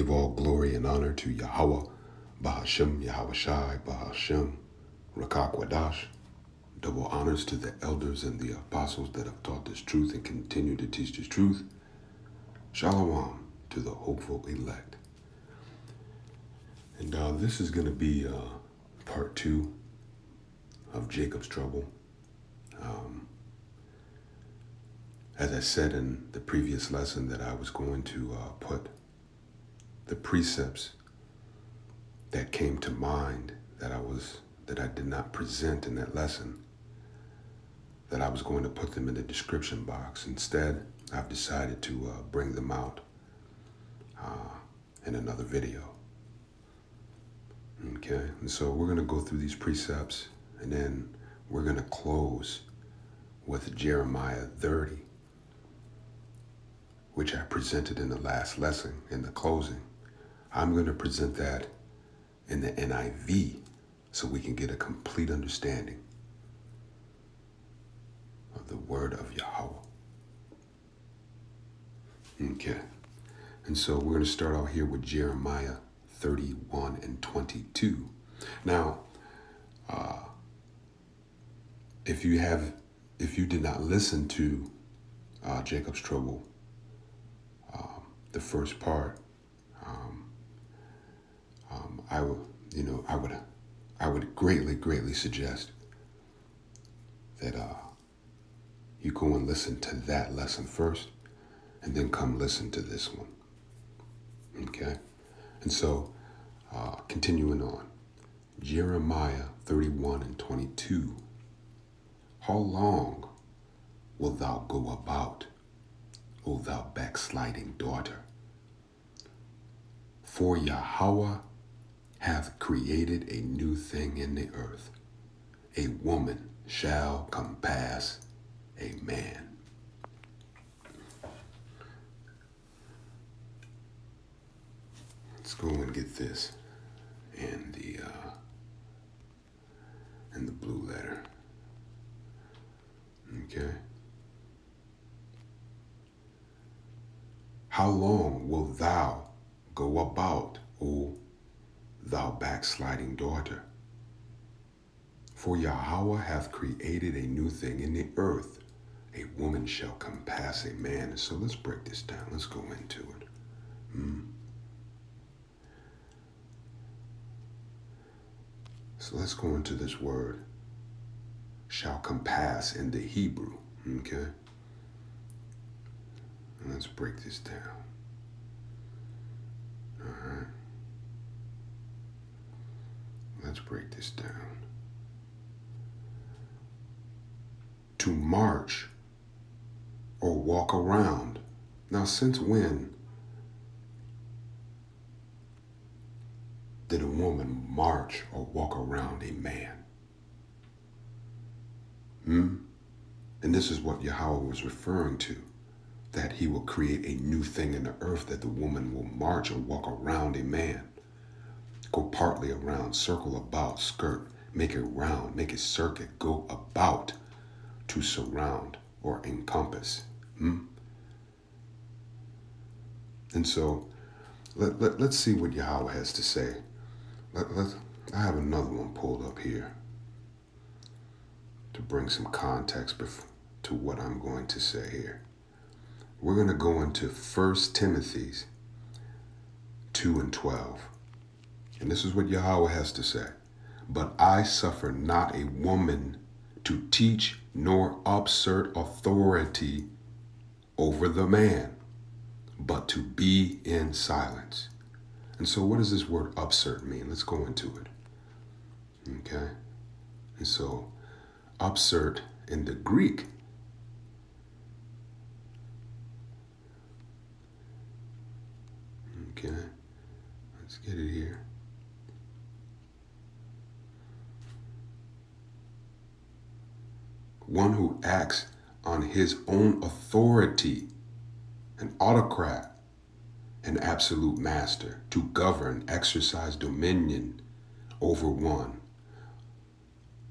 Give all glory and honor to Yahweh, Bahashem, Yahweh Shai, Bahashem, Rakakwadash. Double honors to the elders and the apostles that have taught this truth and continue to teach this truth. Shalom to the hopeful elect. And this is going to be part 2 of Jacob's trouble. As I said in the previous lesson that I was going to put the precepts that came to mind that I did not present in that lesson, that I was going to put them in the description box. Instead, I've decided to bring them out in another video. Okay, and so we're going to go through these precepts, and then we're going to close with Jeremiah 30, which I presented in the last lesson, in the closing. I'm going to present that in the NIV so we can get a complete understanding of the word of Yahweh. Okay, and so we're going to start out here with Jeremiah 31 and 22. Now, if you did not listen to Jacob's trouble, the first part, I would greatly suggest that you go and listen to that lesson first, and then come listen to this one. Okay, and so continuing on, Jeremiah 31 and 22. How long wilt thou go about, O thou backsliding daughter? For Yahweh hath created a new thing in the earth. A woman shall compass a man. Let's go and get this in the blue letter. Okay. How long wilt thou go about, O thou backsliding daughter? For Yahweh hath created a new thing in the earth. A woman shall compass a man. So let's break this down. Let's go into it. So let's go into this word, shall compass, in the Hebrew. Okay? And let's break this down. All right. Let's break this down. To march or walk around. Now, since when did a woman march or walk around a man? And this is what Yahweh was referring to, that he will create a new thing in the earth, that the woman will march or walk around a man. Go partly around, circle about, skirt, make it round, make it circuit, go about, to surround or encompass. And so let's see what Yahweh has to say. I have another one pulled up here to bring some context to what I'm going to say here. We're going to go into 1 Timothy 2 and 12. And this is what Yahweh has to say. But I suffer not a woman to teach nor usurp authority over the man, but to be in silence. And so what does this word usurp mean? Let's go into it. Okay? And so usurp in the Greek okay, let's get it here. One who acts on his own authority, an autocrat, an absolute master, to govern, exercise dominion over one.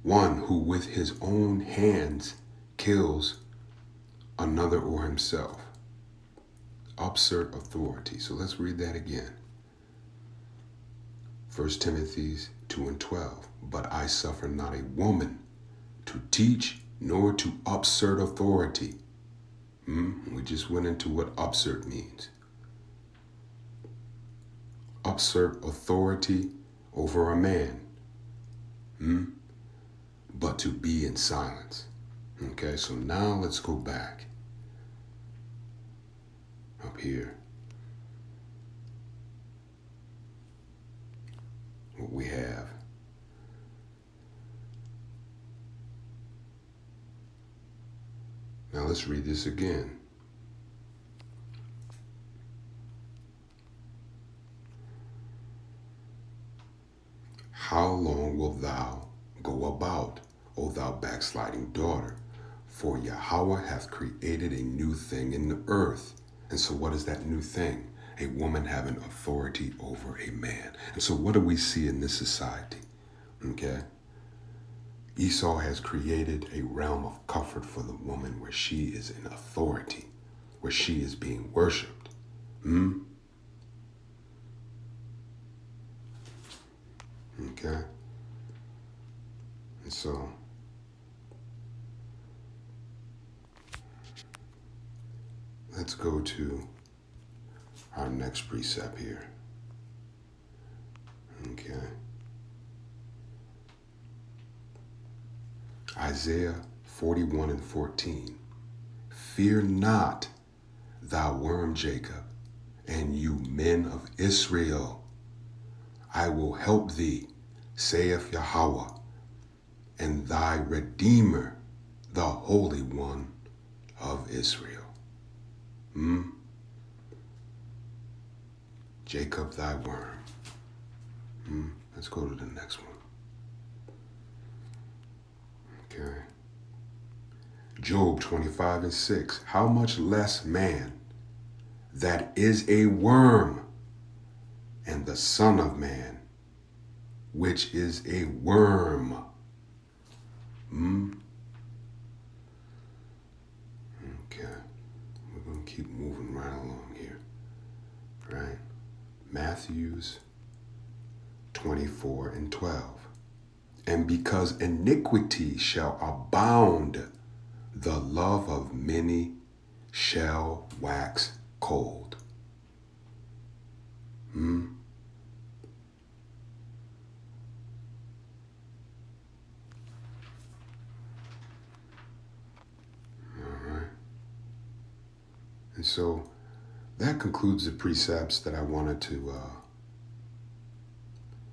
One who with his own hands kills another or himself. Usurp authority. So let's read that again. 1 Timothy 2 and 12. But I suffer not a woman to teach nor to upsert authority. We just went into what upsert means. Upsert authority over a man. But to be in silence. Okay, so now let's go back up here. What we have. Now let's read this again. How long wilt thou go about, O thou backsliding daughter? For Yahweh hath created a new thing in the earth. And so what is that new thing? A woman having authority over a man. And so what do we see in this society? Okay? Esau has created a realm of comfort for the woman where she is in authority, where she is being worshipped. Okay? And so let's go to our next precept here. Okay. Isaiah 41 and 14. Fear not, thou worm Jacob, and you men of Israel. I will help thee, saith Yahweh, and thy Redeemer, the Holy One of Israel. Jacob, thy worm. Let's go to the next one. Okay. Job 25 and 6. How much less man that is a worm, and the Son of Man, which is a worm. Okay. We're going to keep moving right along here. Right? Matthews 24 and 12. And because iniquity shall abound, the love of many shall wax cold. And so that concludes the precepts that I wanted to,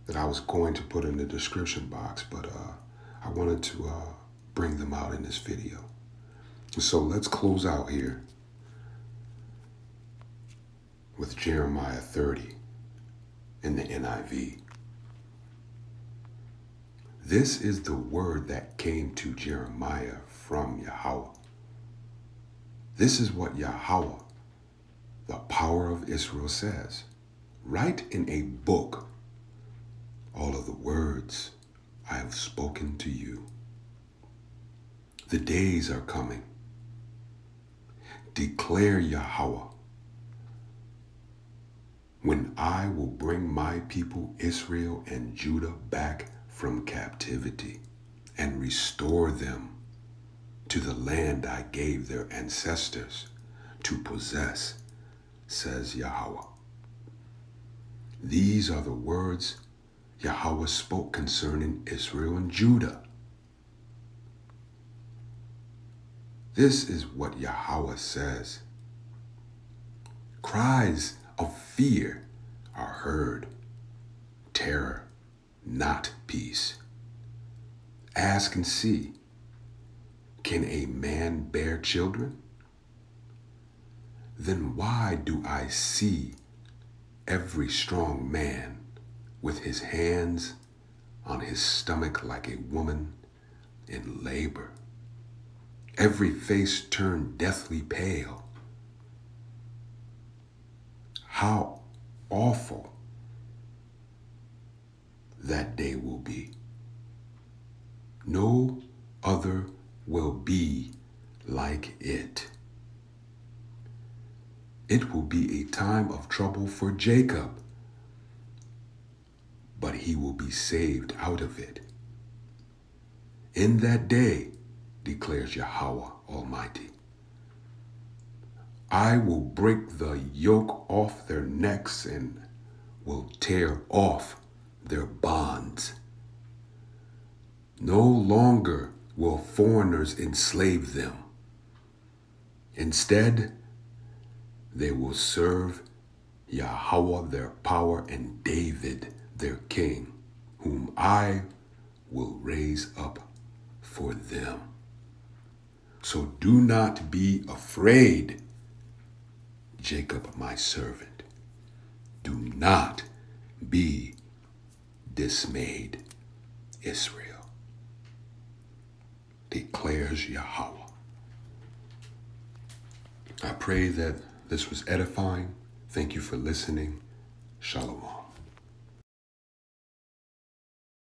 that I was going to put in the description box, but I wanted to bring them out in this video. So let's close out here with Jeremiah 30 in the NIV. This is the word that came to Jeremiah from Yahweh. This is what Yahweh, the power of Israel, says. Write in a book all of the words I have spoken to you. The days are coming, declare Yahweh, when I will bring my people Israel and Judah back from captivity and restore them to the land I gave their ancestors to possess, says Yahweh. These are the words Yahweh spoke concerning Israel and Judah. This is what Yahweh says. Cries of fear are heard, terror, not peace. Ask and see. Can a man bear children? Then why do I see every strong man with his hands on his stomach like a woman in labor? Every face turned deathly pale. How awful that day will be. No other will be like it. It will be a time of trouble for Jacob, but he will be saved out of it. In that day, declares Yahweh Almighty, I will break the yoke off their necks and will tear off their bonds. No longer will foreigners enslave them. Instead, they will serve Yahweh their power and David their king, whom I will raise up for them. So do not be afraid, Jacob my servant. Do not be dismayed, Israel, declares Yahweh. I pray that this was edifying. Thank you for listening. Shalom.